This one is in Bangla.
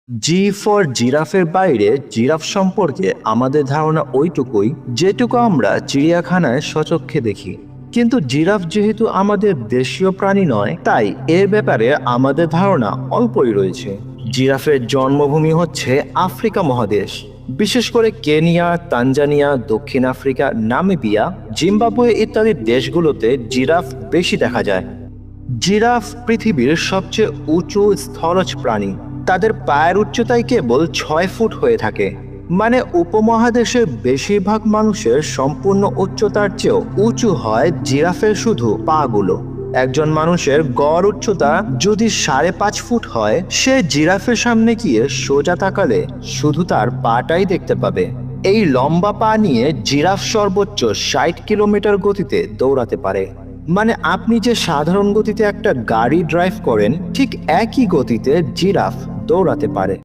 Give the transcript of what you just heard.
জি ফর জিরাফের বাইরে জিরাফ সম্পর্কে আমাদের ধারণা ওইটুকুই যেটুকু আমরা চিড়িয়াখানায় সচক্ষে দেখি। কিন্তু জিরাফ যেহেতু আমাদের দেশীয় প্রাণী নয়, তাই এর ব্যাপারে আমাদের ধারণা অল্পই রয়েছে। জিরাফের জন্মভূমি হচ্ছে আফ্রিকা মহাদেশ, বিশেষ করে কেনিয়া, তানজানিয়া, দক্ষিণ আফ্রিকা, নামিবিয়া, জিম্বাবুয়ে ইত্যাদি দেশগুলোতে জিরাফ বেশি দেখা যায়। জিরাফ পৃথিবীর সবচেয়ে উঁচু স্থলজ প্রাণী। তাদের পায়ের উচ্চতাই কেবল 6 ফুট হয়ে থাকে। মানে উপমহাদেশের বেশিরভাগ মানুষের সম্পূর্ণ উচ্চতার চেয়েও উঁচু হয় জিরাফের শুধু পা গুলো। একজন মানুষের গড় উচ্চতা যদি 5.5 ফুট হয়, সে জিরাফের সামনে গিয়ে সোজা তাকালে শুধু তার পাটাই দেখতে পাবে। এই লম্বা পা নিয়ে জিরাফ সর্বোচ্চ 60 কিলোমিটার গতিতে দৌড়াতে পারে। মানে আপনি যে সাধারণ গতিতে একটা গাড়ি ড্রাইভ করেন, ঠিক একই গতিতে জিরাফ দৌড়াতে পারে।